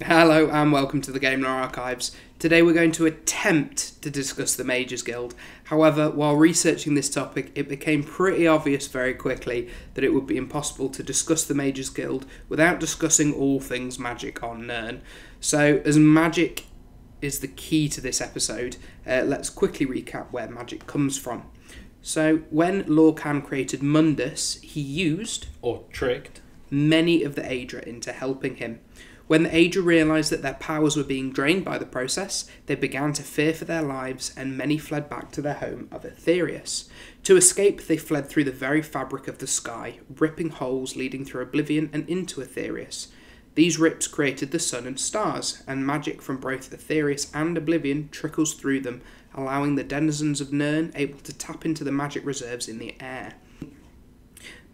Hello and welcome to the Game Lore Archives. Today we're going to attempt to discuss the Mages Guild. However, while researching this topic, it became pretty obvious very quickly that it would be impossible to discuss the Mages Guild without discussing all things magic on Nirn. So, as magic is the key to this episode, let's quickly recap where magic comes from. So, when Lorcan created Mundus, he used, or tricked, many of the Aedra into helping him. When the Aedra realised that their powers were being drained by the process, they began to fear for their lives, and many fled back to their home of Aetherius. To escape, they fled through the very fabric of the sky, ripping holes leading through oblivion and into Aetherius. These rips created the sun and stars, and magic from both Aetherius and oblivion trickles through them, allowing the denizens of Nirn able to tap into the magic reserves in the air.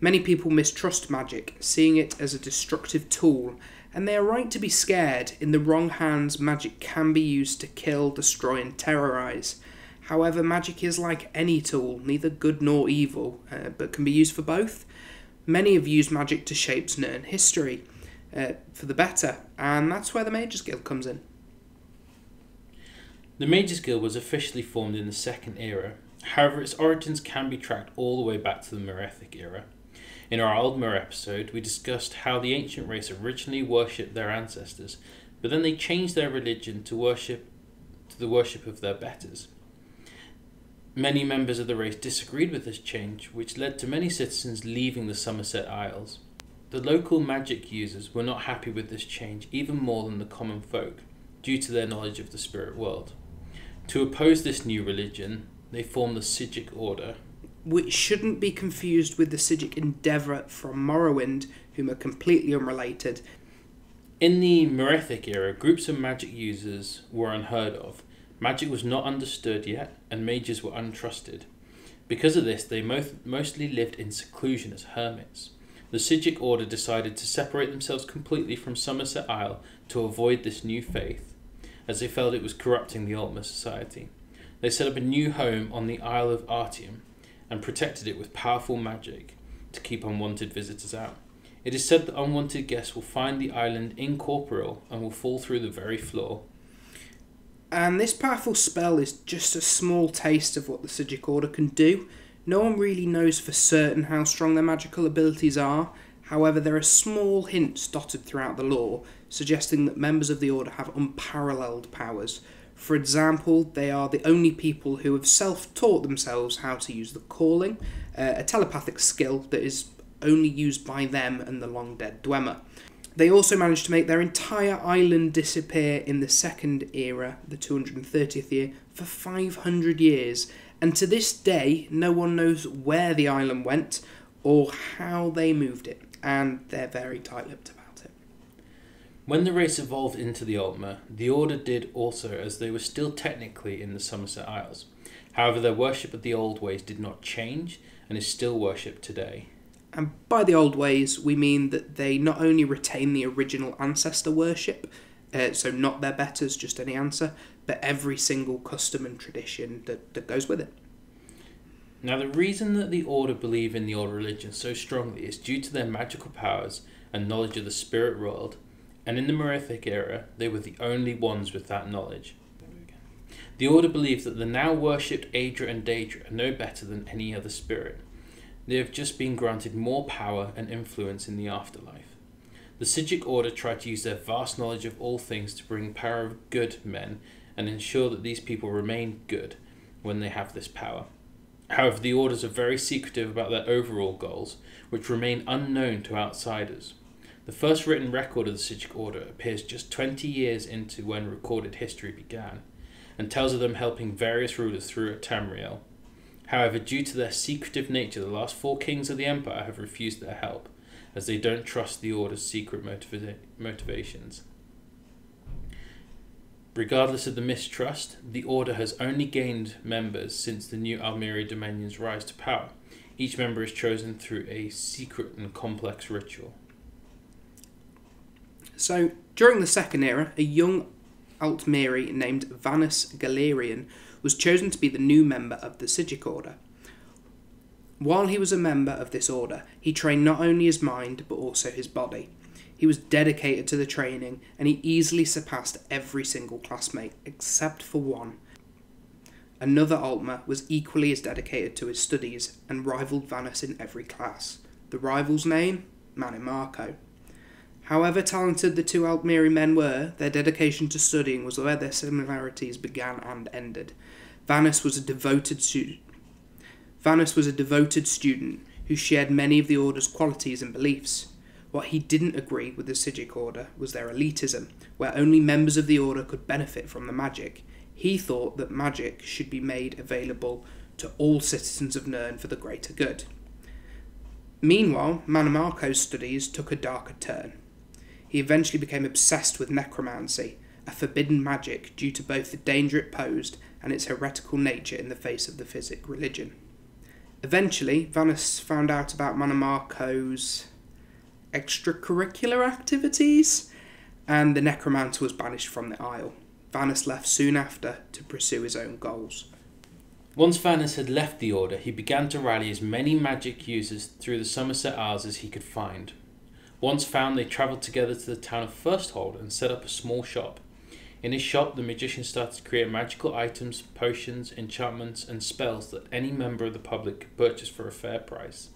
Many people mistrust magic, seeing it as a destructive tool, and they are right to be scared. In the wrong hands, magic can be used to kill, destroy and terrorise. However, magic is like any tool, neither good nor evil, but can be used for both. Many have used magic to shape Nirn history for the better, and that's where the Mages Guild comes in. The Mages Guild was officially formed in the Second Era, however its origins can be tracked all the way back to the Merethic Era. In our Aldmer episode, we discussed how the ancient race originally worshipped their ancestors, but then they changed their religion to the worship of their betters. Many members of the race disagreed with this change, which led to many citizens leaving the Somerset Isles. The local magic users were not happy with this change even more than the common folk, due to their knowledge of the spirit world. To oppose this new religion, they formed the Citric Order, which shouldn't be confused with the Citric Endeavour from Morrowind, whom are completely unrelated. In the Merethic era, groups of magic users were unheard of. Magic was not understood yet, and mages were untrusted. Because of this, they mostly lived in seclusion as hermits. The Citric Order decided to separate themselves completely from Somerset Isle to avoid this new faith, as they felt it was corrupting the Altmer society. They set up a new home on the Isle of Artium, and protected it with powerful magic to keep unwanted visitors out. It is said that unwanted guests will find the island incorporeal and will fall through the very floor. And this powerful spell is just a small taste of what the Citric Order can do. No one really knows for certain how strong their magical abilities are. However, there are small hints dotted throughout the lore, suggesting that members of the Order have unparalleled powers. For example, they are the only people who have self-taught themselves how to use the Calling, a telepathic skill that is only used by them and the long-dead Dwemer. They also managed to make their entire island disappear in the Second Era, the 230th year, for 500 years, and to this day no one knows where the island went or how they moved it, and they're very tight-lipped about it. When the race evolved into the Altmer, the Order did also, as they were still technically in the Somerset Isles. However, their worship of the old ways did not change and is still worshipped today. And by the old ways, we mean that they not only retain the original ancestor worship, so not their betters, just any answer, but every single custom and tradition that goes with it. Now, the reason that the Order believe in the old religion so strongly is due to their magical powers and knowledge of the spirit world. And in the Merethic era, they were the only ones with that knowledge. The Order believes that the now worshipped Aedra and Daedra are no better than any other spirit. They have just been granted more power and influence in the afterlife. The Citric Order try to use their vast knowledge of all things to bring power of good men and ensure that these people remain good when they have this power. However, the Orders are very secretive about their overall goals, which remain unknown to outsiders. The first written record of the Citric Order appears just 20 years into when recorded history began, and tells of them helping various rulers through Tamriel. However, due to their secretive nature, the last 4 kings of the Empire have refused their help, as they don't trust the Order's secret motivations. Regardless of the mistrust, the Order has only gained members since the new Almeri Dominion's rise to power. Each member is chosen through a secret and complex ritual. So, during the Second Era, a young Altmeri named Vanus Galerian was chosen to be the new member of the Citric Order. While he was a member of this order, he trained not only his mind but also his body. He was dedicated to the training, and he easily surpassed every single classmate except for one. Another Altmer was equally as dedicated to his studies and rivalled Vanus in every class. The rival's name? Manimarco. However talented the two Altmeri men were, their dedication to studying was where their similarities began and ended. Vanus was a devoted student who shared many of the Order's qualities and beliefs. What he didn't agree with the Citric Order was their elitism, where only members of the Order could benefit from the magic. He thought that magic should be made available to all citizens of Nirn for the greater good. Meanwhile, Manimarco's studies took a darker turn. He eventually became obsessed with necromancy, a forbidden magic due to both the danger it posed and its heretical nature in the face of the Physic religion. Eventually, Vanus found out about Manimarco's extracurricular activities, and the necromancer was banished from the Isle. Vanus left soon after to pursue his own goals. Once Vanus had left the Order, he began to rally as many magic users through the Somerset Isles as he could find. Once found, they travelled together to the town of Firsthold and set up a small shop. In his shop, the magician started to create magical items, potions, enchantments, and spells that any member of the public could purchase for a fair price.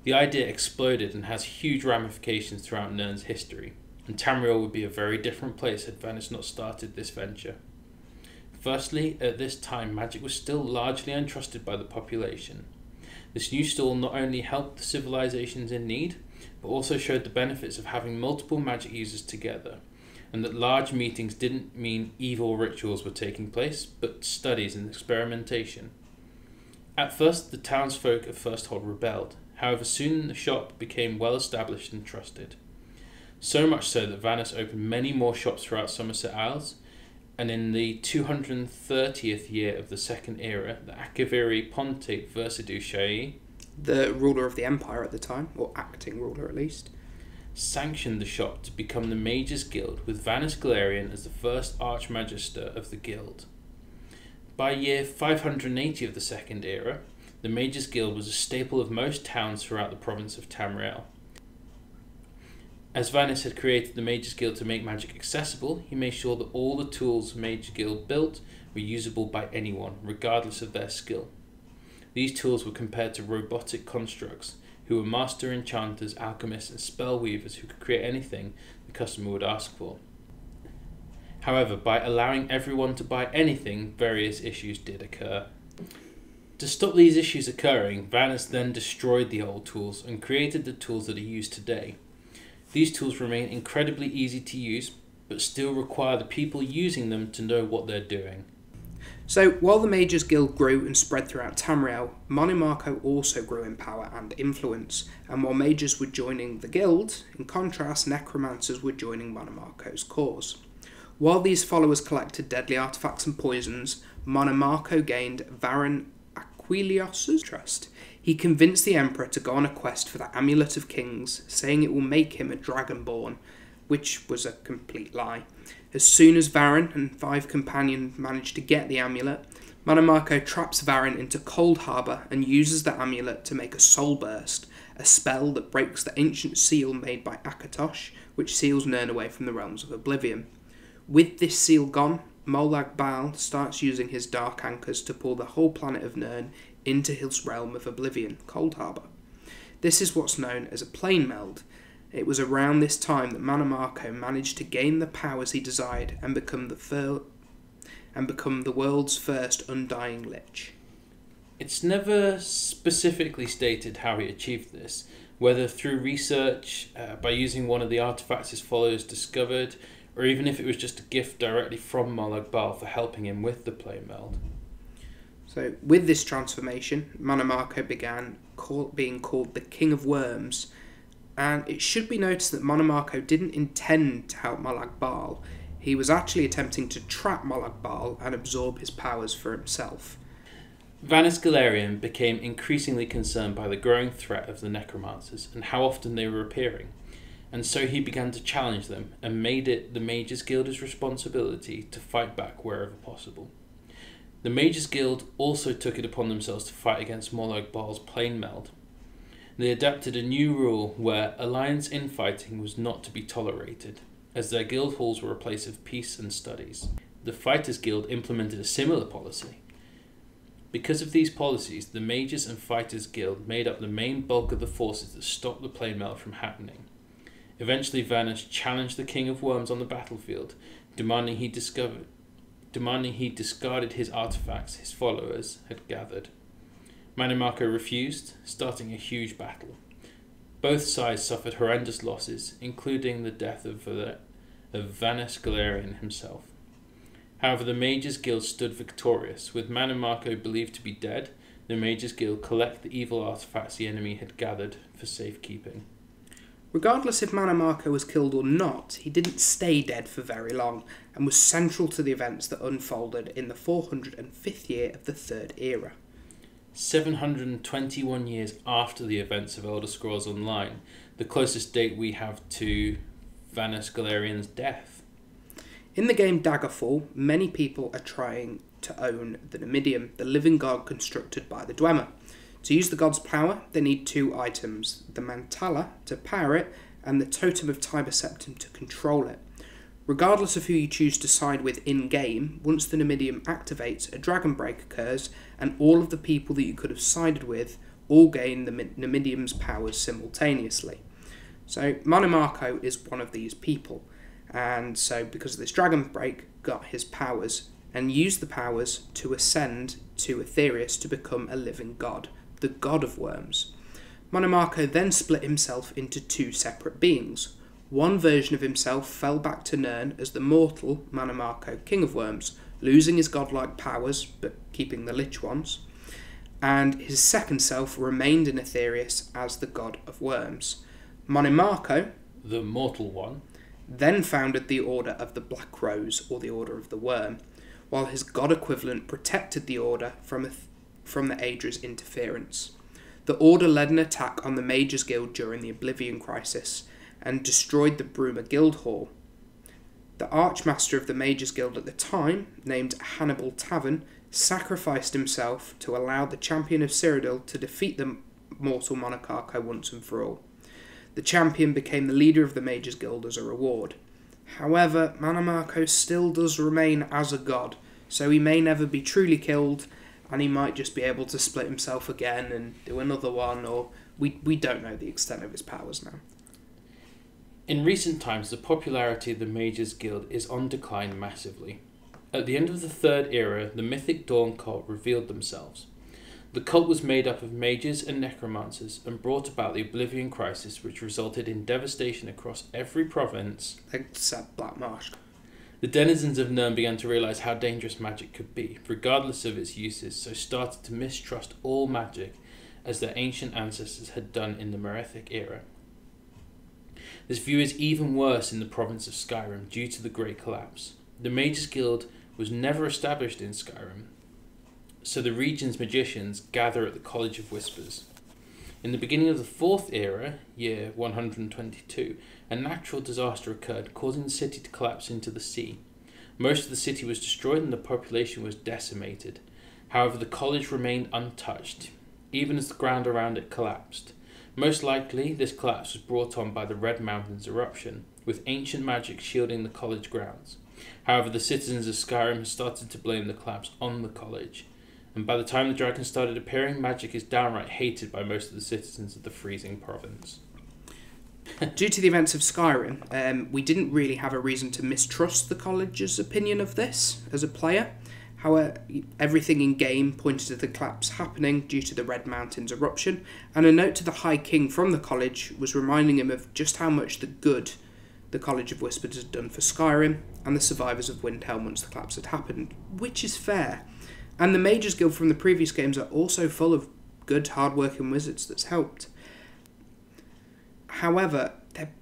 The idea exploded and has huge ramifications throughout Nirn's history, and Tamriel would be a very different place had Vanus not started this venture. Firstly, at this time, magic was still largely untrusted by the population. This new stall not only helped the civilizations in need, but also showed the benefits of having multiple magic users together, and that large meetings didn't mean evil rituals were taking place, but studies and experimentation. At first, the townsfolk of Firsthold rebelled. However, soon the shop became well established and trusted. So much so that Vanus opened many more shops throughout Somerset Isles, and in the 230th year of the Second Era, the Akaviri Ponte Versidu Shai, the ruler of the empire at the time, or acting ruler at least, sanctioned the shop to become the Mages Guild, with Vanus Galerian as the first Archmagister of the guild. By year 580 of the Second Era, the Mages Guild was a staple of most towns throughout the province of Tamriel. As Vanus had created the Mages Guild to make magic accessible, he made sure that all the tools the Mages Guild built were usable by anyone, regardless of their skill. These tools were compared to robotic constructs, who were master enchanters, alchemists, and spellweavers who could create anything the customer would ask for. However, by allowing everyone to buy anything, various issues did occur. To stop these issues occurring, Vanus then destroyed the old tools and created the tools that are used today. These tools remain incredibly easy to use, but still require the people using them to know what they're doing. So, while the Mages Guild grew and spread throughout Tamriel, Manimarco also grew in power and influence, and while mages were joining the guild, in contrast, necromancers were joining Manimarco's cause. While these followers collected deadly artifacts and poisons, Manimarco gained Varan Aquilios's trust. He convinced the Emperor to go on a quest for the Amulet of Kings, saying it will make him a Dragonborn, which was a complete lie. As soon as Varan and 5 companions managed to get the amulet, Manimarco traps Varan into Cold Harbour and uses the amulet to make a Soul Burst, a spell that breaks the ancient seal made by Akatosh, which seals Nirn away from the realms of oblivion. With this seal gone, Molag Bal starts using his dark anchors to pull the whole planet of Nirn into his realm of oblivion, Cold Harbour. This is what's known as a plane meld. It was around this time that Manimarco managed to gain the powers he desired and become the world's first Undying Lich. It's never specifically stated how he achieved this, whether through research, by using one of the artifacts his followers discovered, or even if it was just a gift directly from Molag Bal for helping him with the plane meld. So, with this transformation, Manimarco began being called the King of Worms, and it should be noticed that Manimarco didn't intend to help Molag Bal. He was actually attempting to trap Molag Bal and absorb his powers for himself. Vanus Galerian became increasingly concerned by the growing threat of the necromancers and how often they were appearing, and so he began to challenge them and made it the Mages Guild's responsibility to fight back wherever possible. The Mages Guild also took it upon themselves to fight against Morlock Baal's plane meld. They adapted a new rule where alliance infighting was not to be tolerated, as their guild halls were a place of peace and studies. The Fighters Guild implemented a similar policy. Because of these policies, the Mages and Fighters Guild made up the main bulk of the forces that stopped the plane meld from happening. Eventually, Vanis challenged the King of Worms on the battlefield, demanding he discarded his artifacts his followers had gathered. Mannimarco refused, starting a huge battle. Both sides suffered horrendous losses, including the death of Vanis Galerian himself. However, the Mages Guild stood victorious. With Mannimarco believed to be dead, the Mages Guild collect the evil artifacts the enemy had gathered for safekeeping. Regardless if Mannimarco was killed or not, he didn't stay dead for very long, and was central to the events that unfolded in the 405th year of the Third Era. 721 years after the events of Elder Scrolls Online, the closest date we have to Vanis Galerian's death. In the game Daggerfall, many people are trying to own the Numidium, the living god constructed by the Dwemer. To use the god's power, they need two items, the Mantala to power it, and the Totem of Tiber Septim to control it. Regardless of who you choose to side with in-game, once the Numidium activates, a dragon break occurs, and all of the people that you could have sided with all gain the Numidium's powers simultaneously. So Mannimarco is one of these people, and so because of this dragon break, got his powers, and used the powers to ascend to Aetherius to become a living god, the god of worms. Mannimarco then split himself into two separate beings. One version of himself fell back to Nirn as the mortal Mannimarco, king of worms, losing his godlike powers but keeping the lich ones, and his second self remained in Aetherius as the god of worms. Mannimarco, the mortal one, then founded the Order of the Black Rose, or the Order of the Worm, while his god equivalent protected the Order from the Aedra's interference. The Order led an attack on the Mages Guild during the Oblivion Crisis, and destroyed the Bruma Guild Hall. The Archmaster of the Mages Guild at the time, named Hannibal Tavern, sacrificed himself to allow the Champion of Cyrodiil to defeat the mortal Monarcho once and for all. The champion became the leader of the Mages Guild as a reward. However, Mannimarco still does remain as a god, so he may never be truly killed, and he might just be able to split himself again and do another one, or we don't know the extent of his powers now. In recent times, the popularity of the Mages Guild is on decline massively. At the end of the Third Era, the Mythic Dawn cult revealed themselves. The cult was made up of mages and necromancers and brought about the Oblivion Crisis, which resulted in devastation across every province except Black Marsh. The denizens of Nirn began to realise how dangerous magic could be, regardless of its uses, so started to mistrust all magic, as their ancient ancestors had done in the Merethic era. This view is even worse in the province of Skyrim due to the Great Collapse. The Mages Guild was never established in Skyrim, so the region's magicians gather at the College of Whispers. In the beginning of the Fourth Era, year 122, a natural disaster occurred, causing the city to collapse into the sea. Most of the city was destroyed and the population was decimated. However, the college remained untouched, even as the ground around it collapsed. Most likely, this collapse was brought on by the Red Mountains eruption, with ancient magic shielding the college grounds. However, the citizens of Skyrim had started to blame the collapse on the college, and by the time the dragons started appearing, magic is downright hated by most of the citizens of the freezing province. Due to the events of Skyrim, we didn't really have a reason to mistrust the college's opinion of this as a player. However, everything in-game pointed to the collapse happening due to the Red Mountains eruption, and a note to the High King from the college was reminding him of just how much the good the College of Whispers had done for Skyrim and the survivors of Windhelm once the collapse had happened, which is fair. And the Mages Guild from the previous games are also full of good, hard-working wizards that's helped. However,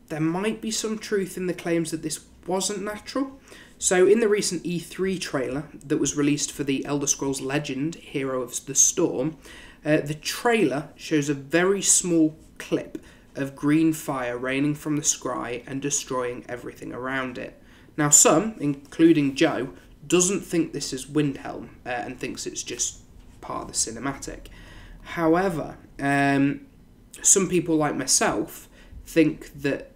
there might be some truth in the claims that this wasn't natural. So in the recent E3 trailer that was released for the Elder Scrolls Legend, Hero of the Storm, the trailer shows a very small clip of green fire raining from the sky and destroying everything around it. Now some, including Joe, doesn't think this is Windhelm and thinks it's just part of the cinematic. However, some people like myself think that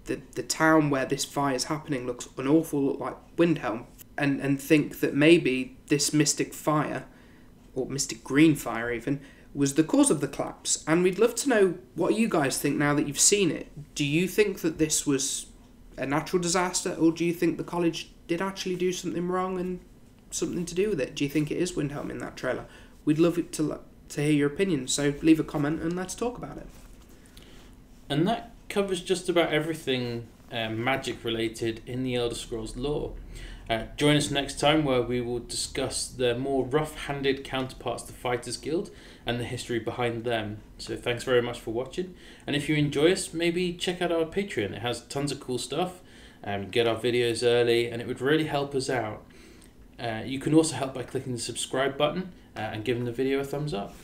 the town where this fire is happening looks an awful lot like Windhelm, and think that maybe this mystic fire, or mystic green fire even, was the cause of the collapse. And we'd love to know what you guys think now that you've seen it. Do you think that this was a natural disaster, or do you think the college did actually do something wrong and something to do with it? Do you think it is Windhelm in that trailer? We'd love it to hear your opinion, so leave a comment and let's talk about it. And that covers just about everything magic related in the Elder Scrolls lore. Join us next time where we will discuss the more rough-handed counterparts to Fighters Guild and the history behind them. So thanks very much for watching, and if you enjoy us, maybe check out our Patreon. It has tons of cool stuff, get our videos early, and it would really help us out. You can also help by clicking the subscribe button and giving the video a thumbs up.